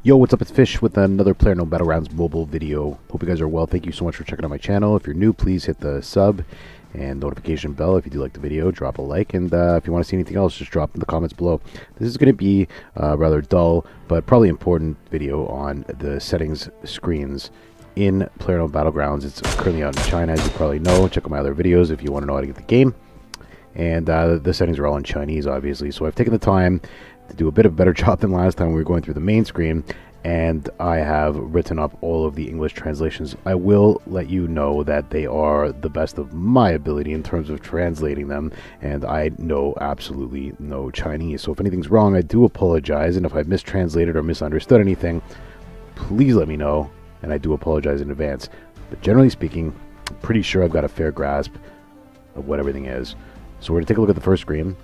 Yo, what's up? It's Fish with another Playerunknown Battlegrounds mobile video. Hope you guys are well. Thank you so much for checking out my channel. If you're new, please hit the sub and notification bell. If you do like the video, drop a like. And if you want to see anything else, just drop in the comments below. This is going to be a rather dull, but probably important video on the settings screens in Playerunknown Battlegrounds. It's currently out in China, as you probably know. Check out my other videos if you want to know how to get the game. And the settings are all in Chinese, obviously. So I've taken the time to do a bit of a better job than last time we were going through the main screen, and I have written up all of the English translations. I will let you know that they are the best of my ability in terms of translating them, and I know absolutely no Chinese. So if anything's wrong, I do apologize, and if I've mistranslated or misunderstood anything, please let me know, and I do apologize in advance. But generally speaking, I'm pretty sure I've got a fair grasp of what everything is. So we're going to take a look at the first screen.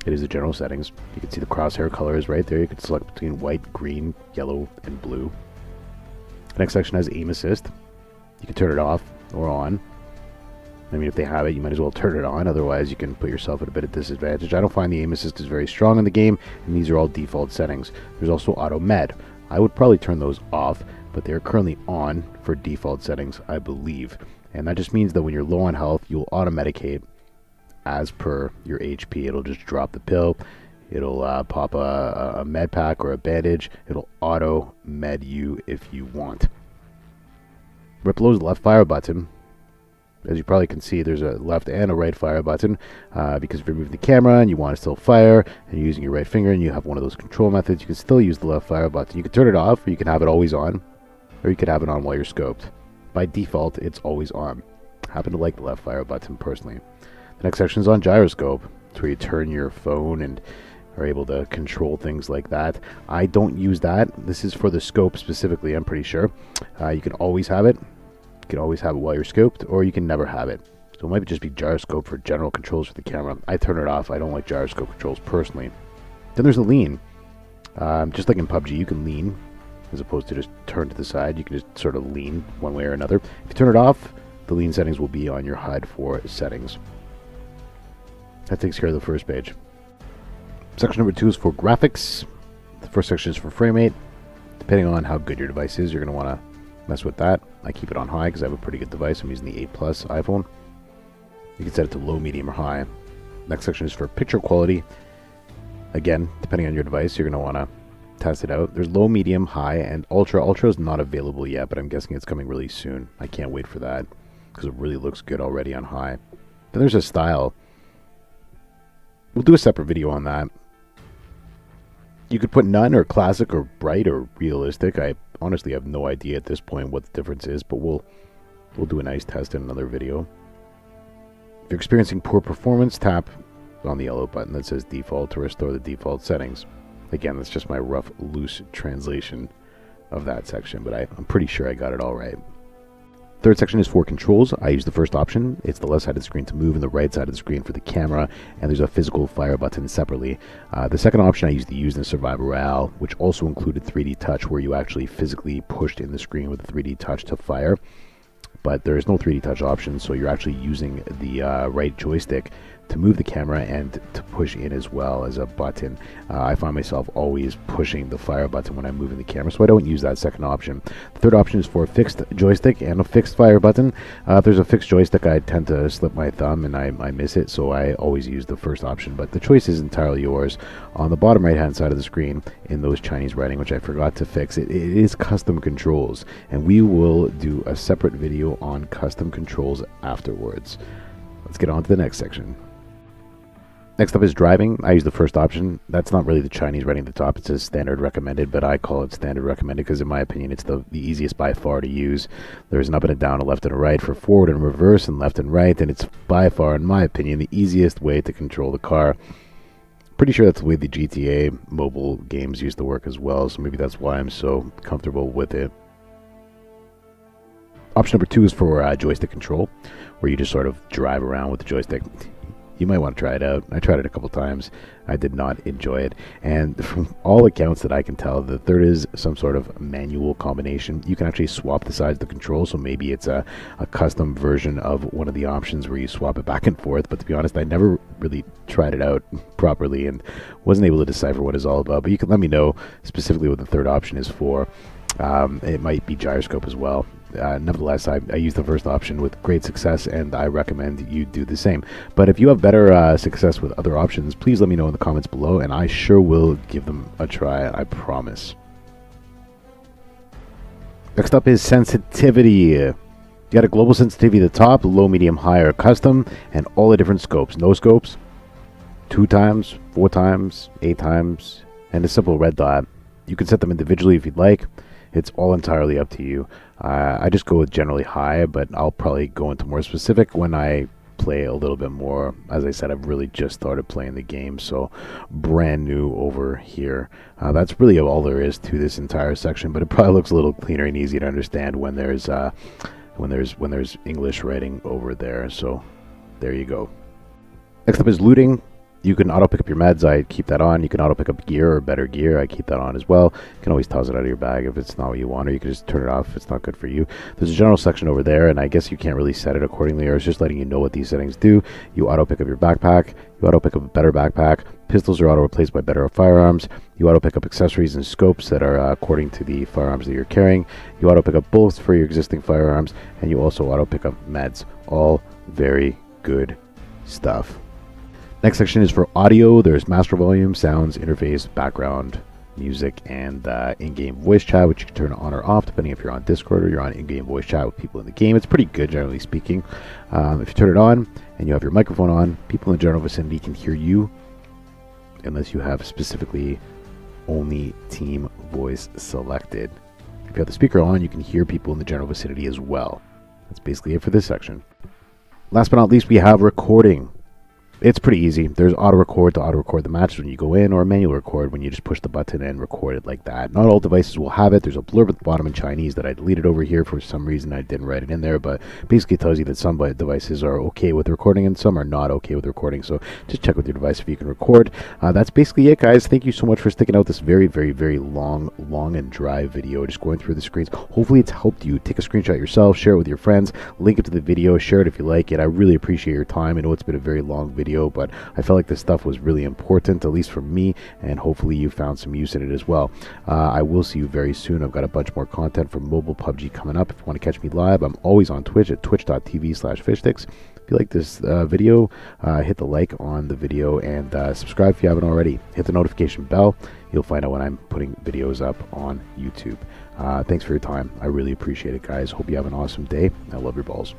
It is the general settings. You can see the crosshair colors right there. You can select between white, green, yellow, and blue. The next section has aim assist. You can turn it off or on. I mean, if they have it, you might as well turn it on. Otherwise, you can put yourself at a bit of disadvantage. I don't find the aim assist is very strong in the game, and these are all default settings. There's also auto med. I would probably turn those off, but they're currently on for default settings, I believe. And that just means that when you're low on health, you'll auto-medicate as per your HP. It'll just drop the pill. It'll pop a med pack or a bandage. It'll auto med you if you want. Right below is the left fire button. As you probably can see, there's a left and a right fire button, because if you're moving the camera and you want to still fire and you're using your right finger and you have one of those control methods, you can still use the left fire button. You can turn it off, or you can have it always on, or you could have it on while you're scoped. By default, it's always on. I happen to like the left fire button personally. The next section is on gyroscope. It's where you turn your phone and are able to control things like that. I don't use that. This is for the scope specifically, I'm pretty sure. You can always have it. You can always have it while you're scoped, or you can never have it. So it might just be gyroscope for general controls for the camera. I turn it off. I don't like gyroscope controls personally. Then there's the lean. Just like in PUBG, you can lean as opposed to just turn to the side. You can just sort of lean one way or another. If you turn it off, the lean settings will be on your HUD for settings. That takes care of the first page. Section number 2 is for graphics. The first section is for frame rate. Depending on how good your device is, you're going to want to mess with that. I keep it on high because I have a pretty good device. I'm using the 8 Plus iPhone. You can set it to low, medium, or high. Next section is for picture quality. Again, depending on your device, you're going to want to test it out. There's low, medium, high, and ultra. Ultra is not available yet, but I'm guessing it's coming really soon. I can't wait for that because it really looks good already on high. Then there's a style. We'll do a separate video on that. You could put none, or classic, or bright, or realistic. I honestly have no idea at this point what the difference is, but we'll do a nice test in another video. If you're experiencing poor performance, tap on the yellow button that says default to restore the default settings. Again, that's just my rough, loose translation of that section, but I'm pretty sure I got it all right. Third section is for controls. I use the first option. It's the left side of the screen to move and the right side of the screen for the camera, and there's a physical fire button separately. The second option I used to use in Survival Royale, which also included 3D touch, where you actually physically pushed in the screen with the 3D touch to fire. But there is no 3D touch option, so you're actually using the right joystick to move the camera and to push in as well as a button. I find myself always pushing the fire button when I'm moving the camera, so I don't use that second option. The third option is for a fixed joystick and a fixed fire button. If there's a fixed joystick, I tend to slip my thumb and I miss it, so I always use the first option, but the choice is entirely yours. On the bottom right hand side of the screen, in those Chinese writing, which I forgot to fix, it is custom controls, and we will do a separate video on custom controls afterwards. Let's get on to the next section. Next up is driving. I use the first option. That's not really the Chinese writing at the top. It says standard recommended, but I call it standard recommended because in my opinion it's the easiest by far to use. There's an up and a down, a left and a right for forward and reverse and left and right, and it's by far, in my opinion, the easiest way to control the car. Pretty sure that's the way the GTA mobile games used to work as well, so maybe that's why I'm so comfortable with it. Option number 2 is for joystick control, where you just sort of drive around with the joystick. you might want to try it out. I tried it a couple times. I did not enjoy it. And from all accounts that I can tell, that there is some sort of manual combination. You can actually swap the sides of the control, so maybe it's a custom version of one of the options where you swap it back and forth. But to be honest, I never really tried it out properly and wasn't able to decipher what it's all about. But you can let me know specifically what the third option is for. It might be gyroscope as well. Nevertheless, I used the first option with great success, and I recommend you do the same. But if you have better success with other options, please let me know in the comments below, and I sure will give them a try, I promise. Next up is sensitivity. You got a global sensitivity at the top, low, medium, high, or custom, and all the different scopes. No scopes, 2 times, 4 times, 8 times, and a simple red dot. You can set them individually if you'd like. It's all entirely up to you. I just go with generally high, but I'll probably go into more specific when I play a little bit more. As I said, I've really just started playing the game, so brand new over here. That's really all there is to this entire section, but it probably looks a little cleaner and easy to understand when there's English writing over there. So there you go. Next up is looting. You can auto pick up your meds. I keep that on. You can auto pick up gear or better gear. I keep that on as well. You can always toss it out of your bag if it's not what you want, or you can just turn it off if it's not good for you. There's a general section over there, and I guess you can't really set it accordingly, or it's just letting you know what these settings do. You auto pick up your backpack. You auto pick up a better backpack. Pistols are auto replaced by better firearms. You auto pick up accessories and scopes that are according to the firearms that you're carrying. You auto pick up bullets for your existing firearms, and you also auto pick up meds. All very good stuff. Next section is for audio. There's master volume, sounds, interface, background, music, and in-game voice chat, which you can turn on or off depending if you're on Discord or you're on in-game voice chat with people in the game. It's pretty good, generally speaking. If you turn it on and you have your microphone on, people in the general vicinity can hear you unless you have specifically only team voice selected. If you have the speaker on, you can hear people in the general vicinity as well. That's basically it for this section. Last but not least, we have recording. It's pretty easy. There's auto record to auto record the matches when you go in, or manual record when you just push the button and record it like that. Not all devices will have it. There's a blurb at the bottom in Chinese that I deleted over here for some reason. I didn't write it in there, but basically it tells you that some devices are okay with recording and some are not okay with recording. So just check with your device if you can record. That's basically it, guys. Thank you so much for sticking out this very, very, very long and dry video, just going through the screens. Hopefully it's helped you. Take a screenshot yourself, share it with your friends, link it to the video, share it if you like it. I really appreciate your time. I know it's been a very long video, but I felt like this stuff was really important, at least for me, and hopefully you found some use in it as well. I will see you very soon. I've got a bunch more content for mobile PUBG coming up. If you want to catch me live, I'm always on Twitch at twitch.tv/fishsticks. If you like this video, hit the like on the video and subscribe if you haven't already. Hit the notification bell. You'll find out when I'm putting videos up on YouTube. Thanks for your time. I really appreciate it, guys. Hope you have an awesome day. I love your balls.